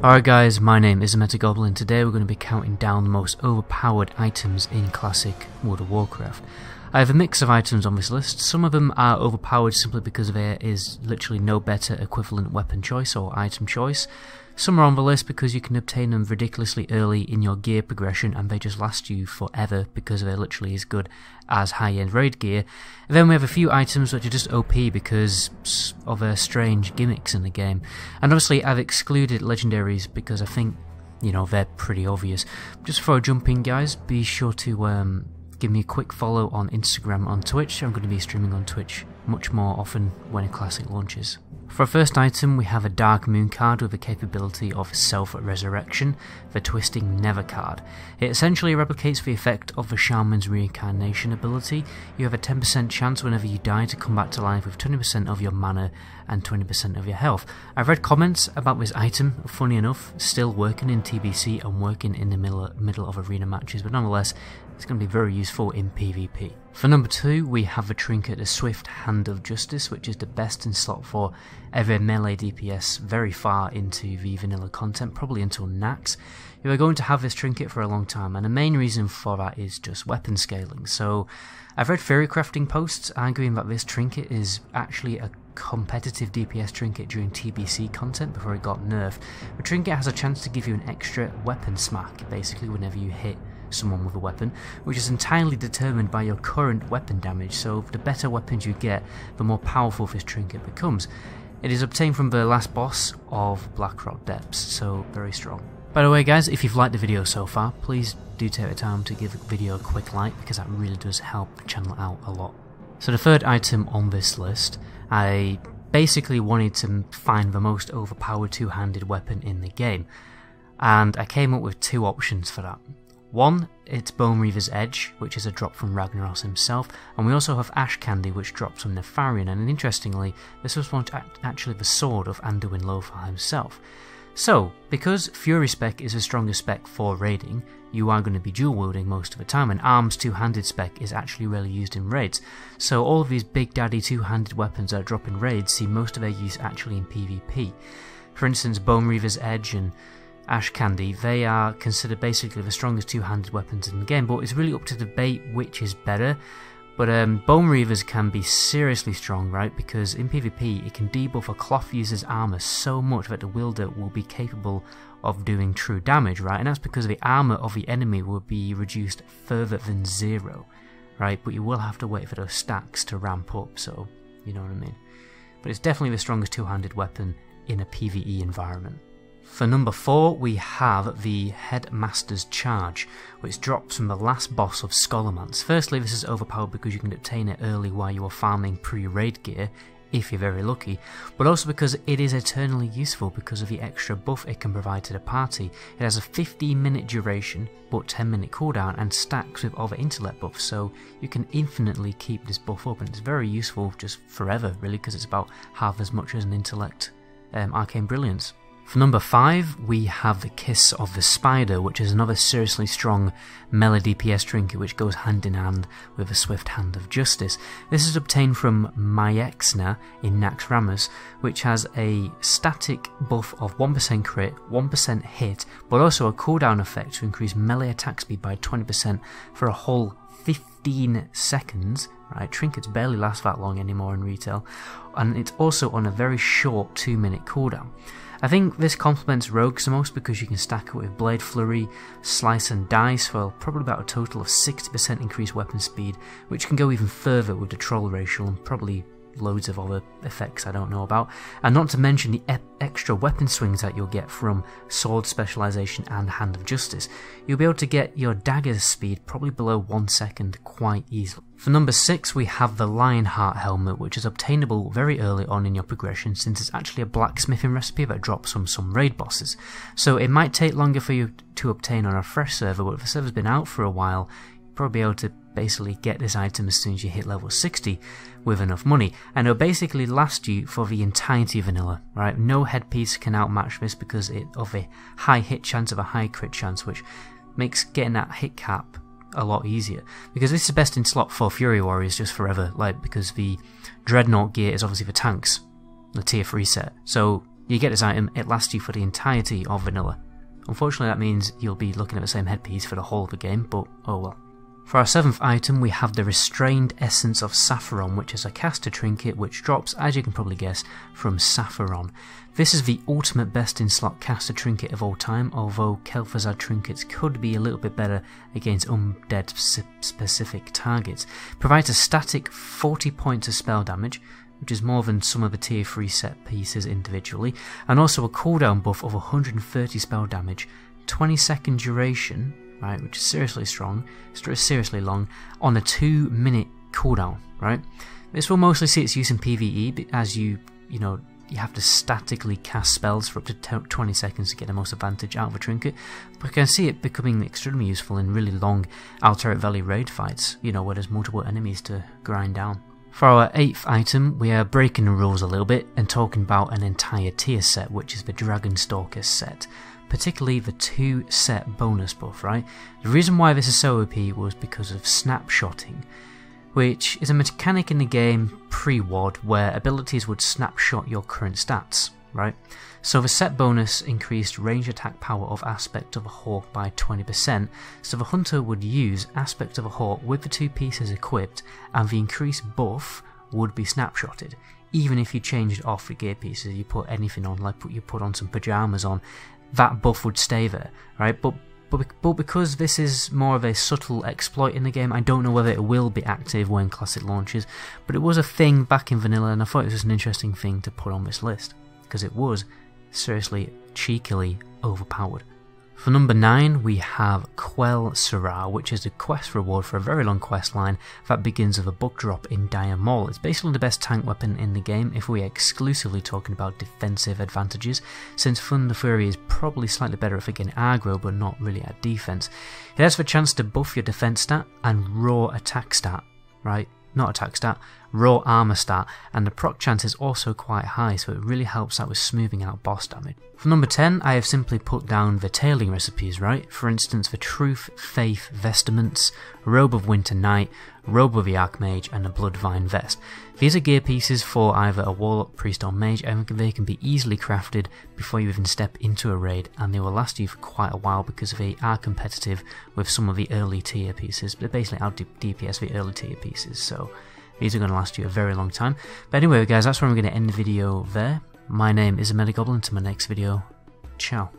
Alright guys, my name is Goblin. Today we're going to be counting down the most overpowered items in classic World of Warcraft. I have a mix of items on this list. Some of them are overpowered simply because there is literally no better equivalent weapon choice or item choice. Some are on the list because you can obtain them ridiculously early in your gear progression and they just last you forever because they're literally as good as high-end raid gear. And then we have a few items which are just OP because of strange gimmicks in the game. And obviously I've excluded legendaries because I think, you know, they're pretty obvious. Just before I jump in guys, be sure to give me a quick follow on Instagram, on Twitch. I'm going to be streaming on Twitch much more often when a classic launches. For our first item we have a Darkmoon card with the capability of self-resurrection, the Twisting Nether card. It essentially replicates the effect of the Shaman's reincarnation ability. You have a 10% chance whenever you die to come back to life with 20% of your mana and 20% of your health. I've read comments about this item, funny enough, still working in TBC and working in the middle of arena matches, but nonetheless it's going to be very useful in PvP. For number 2 we have the trinket, the Swift Hand of Justice, which is the best in slot for every melee DPS very far into the vanilla content, probably until Nax. You are going to have this trinket for a long time, and the main reason for that is just weapon scaling. So I've read theory crafting posts arguing that this trinket is actually a competitive DPS trinket during TBC content before it got nerfed. The trinket has a chance to give you an extra weapon smack basically whenever you hit someone with a weapon, which is entirely determined by your current weapon damage, so the better weapons you get, the more powerful this trinket becomes. It is obtained from the last boss of Blackrock Depths, so very strong. By the way guys, if you've liked the video so far, please do take the time to give the video a quick like, because that really does help the channel out a lot. So the third item on this list, I basically wanted to find the most overpowered two-handed weapon in the game, and I came up with two options for that. One, it's Bonereaver's Edge, which is a drop from Ragnaros himself, and we also have Ashkandi, which drops from Nefarian, and interestingly, this was once actually the sword of Anduin Lothar himself. So, because Fury spec is the strongest spec for raiding, you are going to be dual wielding most of the time, and Arm's two-handed spec is actually rarely used in raids. So all of these big daddy two-handed weapons that drop in raids see most of their use actually in PvP. For instance, Bonereaver's Edge and Ashkandi, they are considered basically the strongest two-handed weapons in the game, but it's really up to debate which is better. But Bonereavers can be seriously strong, right, because in PvP it can debuff a cloth user's armor so much that the wielder will be capable of doing true damage, right, and that's because the armor of the enemy will be reduced further than 0, right, but you will have to wait for those stacks to ramp up, so you know what I mean. But it's definitely the strongest two-handed weapon in a PvE environment. For number 4 we have the Headmaster's Charge, which drops from the last boss of Scholarmance. Firstly, this is overpowered because you can obtain it early while you are farming pre-raid gear, if you're very lucky, but also because it is eternally useful because of the extra buff it can provide to the party. It has a 15-minute duration, but 10-minute cooldown, and stacks with other intellect buffs, so you can infinitely keep this buff up, and it's very useful just forever, really, because it's about half as much as an intellect arcane brilliance. For number 5 we have the Kiss of the Spider, which is another seriously strong melee DPS trinket which goes hand in hand with the Swift Hand of Justice. This is obtained from Myexna in Naxxramas, which has a static buff of 1% crit, 1% hit, but also a cooldown effect to increase melee attack speed by 20% for a whole 15 seconds. Right, trinkets barely last that long anymore in retail, and it's also on a very short 2-minute cooldown. I think this complements Rogues the most because you can stack it with Blade Flurry, Slice and Dice for probably about a total of 60% increased weapon speed, which can go even further with the Troll Racial and probably loads of other effects I don't know about, and not to mention the extra weapon swings that you'll get from Sword Specialization and Hand of Justice. You'll be able to get your dagger speed probably below 1 second quite easily. For number 6 we have the Lionheart Helmet, which is obtainable very early on in your progression since it's actually a blacksmithing recipe that drops from some raid bosses. So it might take longer for you to obtain on a fresh server, but if the server's been out for a while, you'll probably be able to basically get this item as soon as you hit level 60 with enough money, and it'll basically last you for the entirety of vanilla, right? No headpiece can outmatch this because of a high hit chance of a high crit chance, which makes getting that hit cap a lot easier, because this is best in slot for Fury Warriors just forever, like, because the Dreadnought gear is obviously for tanks, the tier 3 set, so You get this item, it lasts you for the entirety of vanilla. Unfortunately that means you'll be looking at the same headpiece for the whole of the game, but oh well. For our 7th item we have the Restrained Essence of Saffron, which is a caster trinket which drops, as you can probably guess, from Saffron. This is the ultimate best in slot caster trinket of all time, although Quel'serrar trinkets could be a little bit better against undead specific targets. Provides a static 40 points of spell damage, which is more than some of the tier 3 set pieces individually, and also a cooldown buff of 130 spell damage, 20-second duration, right, which is seriously strong, seriously long, on a 2-minute cooldown, right? This will mostly see its use in PvE, as you have to statically cast spells for up to 20 seconds to get the most advantage out of a trinket, but I can see it becoming extremely useful in really long Alterac Valley raid fights, where there's multiple enemies to grind down. For our 8th item, we are breaking the rules a little bit and talking about an entire tier set, which is the Dragonstalker set. Particularly the 2 set bonus buff, right? The reason why this is so OP was because of snapshotting, which is a mechanic in the game pre-WoD where abilities would snapshot your current stats, right? So the set bonus increased range attack power of Aspect of a Hawk by 20%, so the hunter would use Aspect of a Hawk with the 2 pieces equipped, and the increased buff would be snapshotted. Even if you changed off the gear pieces, you put anything on, like you put on some pajamas on, that buff would stay there, right? But because this is more of a subtle exploit in the game, I don't know whether it will be active when Classic launches, but it was a thing back in Vanilla, and I thought it was an interesting thing to put on this list, because it was seriously, cheekily overpowered. For number 9 we have Quel'serrar, which is a quest reward for a very long quest line that begins with a book drop in Dire Maul. It's basically the best tank weapon in the game if we are exclusively talking about defensive advantages, since Thunder Fury is probably slightly better if against aggro but not really at defense. It has the chance to buff your defense stat and raw attack stat, right? Not attack stat, raw armor stat, and the proc chance is also quite high, so it really helps out with smoothing out boss damage. For number 10, I have simply put down the tailoring recipes, right? For instance, the Truth, Faith Vestments, Robe of Winter Night, Robe of the Archmage, and the Bloodvine Vest. These are gear pieces for either a Warlock, Priest, or Mage, and they can be easily crafted before you even step into a raid, and they will last you for quite a while because they are competitive with some of the early tier pieces. They're basically out DPS the early tier pieces, so these are going to last you a very long time. But anyway guys, that's where I'm going to end the video there. My name is Medicgoblin. To my next video, ciao.